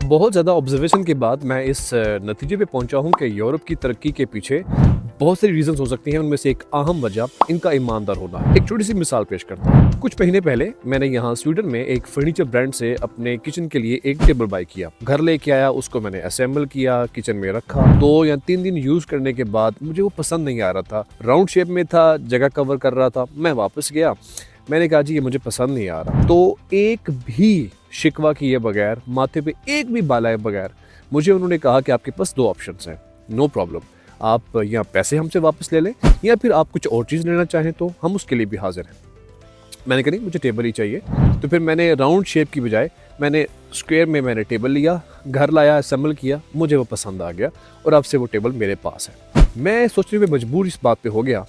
बहुत ज़्यादा ऑब्जर्वेशन के बाद मैं इस नतीजे पे पहुंचा हूं कि यूरोप की तरक्की के पीछे बहुत सारी रीजंस हो सकती हैं। उनमें से एक अहम वजह इनका ईमानदार होना है। एक छोटी सी मिसाल पेश करता हूं। कुछ महीने पहले मैंने यहाँ स्वीडन में एक फर्नीचर ब्रांड से अपने किचन के लिए एक टेबल बाय किया। घर लेके आया, उसको मैंने असेंबल किया, किचन में रखा। 2 या 3 दिन यूज करने के बाद मुझे वो पसंद नहीं आ रहा था। राउंड शेप में था, जगह कवर कर रहा था। मैं वापस गया, मैंने कहा जी ये मुझे पसंद नहीं आ रहा। तो एक भी शिकवा किए बगैर, माथे पे एक भी बाल आए बगैर मुझे उन्होंने कहा कि आपके पास 2 ऑप्शंस हैं, नो प्रॉब्लम, आप या पैसे हमसे वापस ले लें या फिर आप कुछ और चीज़ लेना चाहें तो हम उसके लिए भी हाजिर हैं। मैंने कहा नहीं, मुझे टेबल ही चाहिए। तो फिर मैंने राउंड शेप की बजाय मैंने स्क्वायर में मैंने टेबल लिया, घर लाया, असेंबल किया, मुझे वो पसंद आ गया और अब से वो टेबल मेरे पास है। मैं सोचने में मजबूर इस बात पे हो गया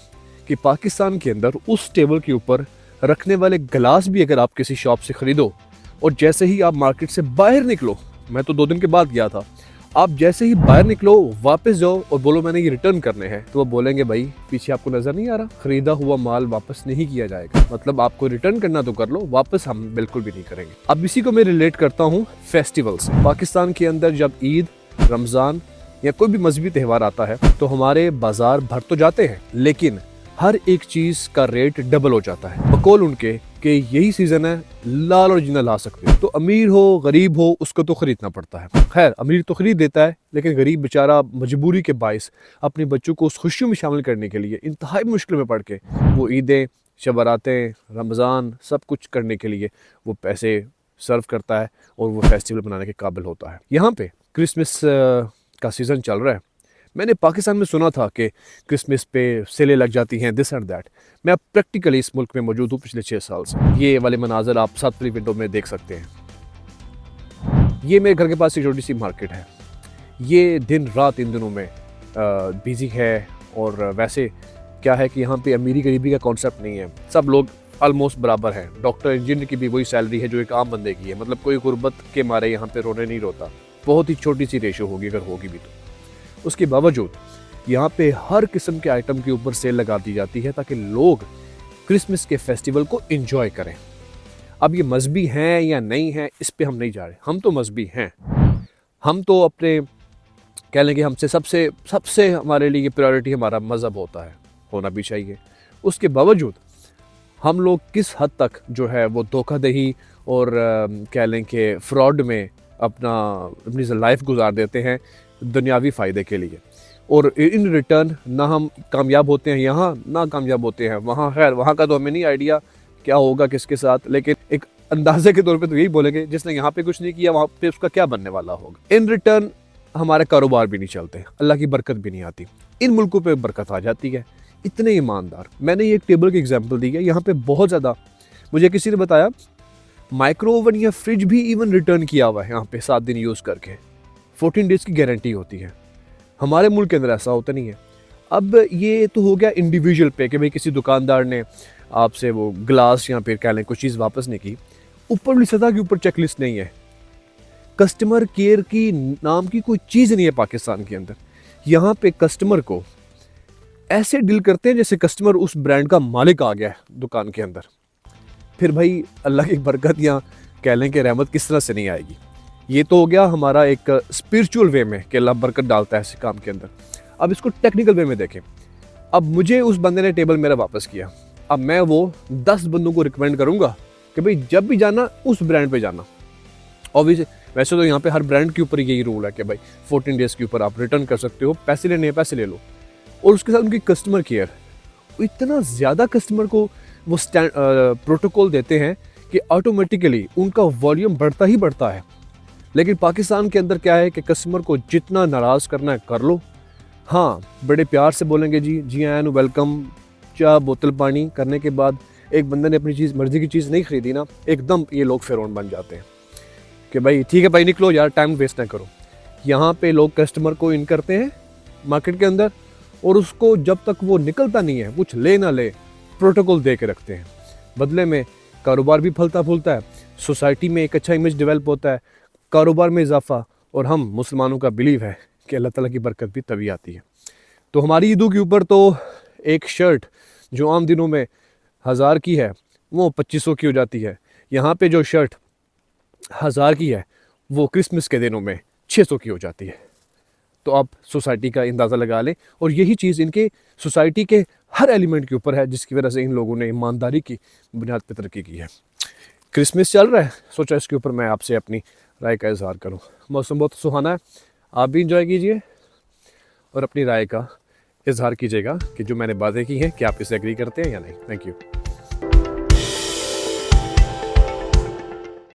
कि पाकिस्तान के अंदर उस टेबल के ऊपर रखने वाले गिलास भी अगर आप किसी शॉप से खरीदो और जैसे ही आप मार्केट से बाहर निकलो, मैं तो 2 दिन के बाद गया था, आप जैसे ही बाहर निकलो, वापस जाओ और बोलो मैंने ये रिटर्न करने हैं, तो वो बोलेंगे भाई पीछे आपको नजर नहीं आ रहा, खरीदा हुआ माल वापस नहीं किया जाएगा। मतलब आपको रिटर्न करना तो कर लो, वापस हम बिल्कुल भी नहीं करेंगे। अब इसी को मैं रिलेट करता हूँ फेस्टिवल से। पाकिस्तान के अंदर जब ईद, रमजान या कोई भी मजहबी त्यौहार आता है तो हमारे बाजार भर तो जाते हैं, लेकिन हर एक चीज का रेट डबल हो जाता है। बकौल उनके कि यही सीजन है, लाल और जीना ला सकते हो। तो अमीर हो गरीब हो उसको तो खरीदना पड़ता है। खैर अमीर तो खरीद देता है, लेकिन गरीब बेचारा मजबूरी के बायस अपने बच्चों को उस खुशियों में शामिल करने के लिए इंतहाई मुश्किल में पड़ के वो ईदें, शब-बरातें, रमज़ान सब कुछ करने के लिए वो पैसे सर्व करता है और वो फेस्टिवल बनाने के काबिल होता है। यहाँ पे क्रिसमस का सीज़न चल रहा है। मैंने पाकिस्तान में सुना था कि क्रिसमस पे सेलें लग जाती हैं, दिस एंड दैट। मैं अब प्रैक्टिकली इस मुल्क में मौजूद हूँ पिछले 6 साल से। ये वाले मनाजर आप साथ वाली विंडो में देख सकते हैं। ये मेरे घर के पास एक छोटी सी मार्केट है। ये दिन रात इन दिनों में बिजी है और वैसे क्या है कि यहाँ पे अमीरी गरीबी का कॉन्सेप्ट नहीं है, सब लोग ऑलमोस्ट बराबर हैं। डॉक्टर इंजीनियर की भी वही सैलरी है जो एक आम बंदे की है। मतलब कोई गुर्बत के मारे यहाँ पे रोने नहीं रोता। बहुत ही छोटी सी रेशो होगी, अगर होगी भी तो। उसके बावजूद यहाँ पे हर किस्म के आइटम के ऊपर सेल लगा दी जाती है ताकि लोग क्रिसमस के फेस्टिवल को एंजॉय करें। अब ये मजहबी हैं या नहीं है, इस पे हम नहीं जा रहे। हम तो मजहबी हैं, हम तो अपने कह लेंगे हमसे सबसे सबसे हमारे लिए प्रायोरिटी हमारा मज़हब होता है, होना भी चाहिए। उसके बावजूद हम लोग किस हद तक जो है वो धोखाधड़ी और कह लें कि फ्रॉड में अपनी लाइफ गुजार देते हैं दुनियावी फ़ायदे के लिए, और इन रिटर्न ना हम कामयाब होते हैं यहाँ, ना कामयाब होते हैं वहाँ। खैर वहाँ का तो हमें नहीं आइडिया क्या होगा किसके साथ, लेकिन एक अंदाजे के तौर पे तो यही बोलेंगे जिसने यहाँ पे कुछ नहीं किया वहाँ पे उसका क्या बनने वाला होगा। इन रिटर्न हमारे कारोबार भी नहीं चलते, अल्लाह की बरकत भी नहीं आती। इन मुल्कों पे बरकत आ जाती है, इतने ईमानदार। मैंने ये एक टेबल की एग्जाम्पल दी है। यहाँ पे बहुत ज़्यादा, मुझे किसी ने बताया माइक्रो ओवन या फ्रिज भी इवन रिटर्न किया हुआ है यहाँ पे 7 दिन यूज़ करके, 14 डेज़ की गारंटी होती है। हमारे मुल्क के अंदर ऐसा होता नहीं है। अब ये तो हो गया इंडिविजुअल पे कि भाई किसी दुकानदार ने आपसे वो ग्लास या फिर कह लें कोई चीज़ वापस नहीं की। ऊपर वाली सतह के ऊपर चेकलिस्ट नहीं है, कस्टमर केयर की नाम की कोई चीज़ नहीं है पाकिस्तान के अंदर। यहाँ पे कस्टमर को ऐसे डील करते हैं जैसे कस्टमर उस ब्रांड का मालिक आ गया है दुकान के अंदर। फिर भाई अल्लाह की बरकत या कह लें कि रहमत किस तरह से नहीं आएगी। ये तो हो गया हमारा एक स्पिरिचुअल वे में कि अल्लाह बरकत डालता है ऐसे काम के अंदर। अब इसको टेक्निकल वे में देखें। अब मुझे उस बंदे ने टेबल मेरा वापस किया, अब मैं वो 10 बंदों को रिकमेंड करूंगा कि भाई जब भी जाना उस ब्रांड पे जाना। ऑब्वियसली वैसे तो यहाँ पे हर ब्रांड के ऊपर यही रूल है कि भाई 14 डेज़ के ऊपर आप रिटर्न कर सकते हो, पैसे लेने हैं पैसे ले लो। और उसके साथ उनकी कस्टमर केयर, इतना ज़्यादा कस्टमर को वो प्रोटोकॉल देते हैं कि ऑटोमेटिकली उनका वॉल्यूम बढ़ता ही बढ़ता है। लेकिन पाकिस्तान के अंदर क्या है कि कस्टमर को जितना नाराज़ करना है कर लो। हाँ, बड़े प्यार से बोलेंगे जी आयन वेलकम, चाय बोतल पानी करने के बाद एक बंदे ने अपनी चीज़ मर्जी की चीज़ नहीं खरीदी ना, एकदम ये लोग फिरौन बन जाते हैं कि भाई ठीक है भाई निकलो यार, टाइम वेस्ट ना करो। यहाँ पे लोग कस्टमर को इन करते हैं मार्केट के अंदर, और उसको जब तक वो निकलता नहीं है कुछ ले ना ले प्रोटोकॉल दे के रखते हैं। बदले में कारोबार भी फलता फूलता है, सोसाइटी में एक अच्छा इमेज डेवलप होता है, कारोबार में इजाफा। और हम मुसलमानों का बिलीव है कि अल्लाह ताला की बरकत भी तभी आती है। तो हमारी ईदों के ऊपर तो एक शर्ट जो आम दिनों में 1000 की है वो 2500 की हो जाती है। यहाँ पे जो शर्ट 1000 की है वो क्रिसमस के दिनों में 600 की हो जाती है। तो आप सोसाइटी का अंदाज़ा लगा लें, और यही चीज़ इनके सोसाइटी के हर एलिमेंट के ऊपर है, जिसकी वजह से इन लोगों ने ईमानदारी की बुनियाद पर तरक्की की है। क्रिसमस चल रहा है, सोचा इसके ऊपर मैं आपसे अपनी राय का इजहार करूं। मौसम बहुत सुहाना है, आप भी इंजॉय कीजिए और अपनी राय का इजहार कीजिएगा कि जो मैंने बातें की हैं, क्या आप इससे एग्री करते हैं या नहीं। Thank you.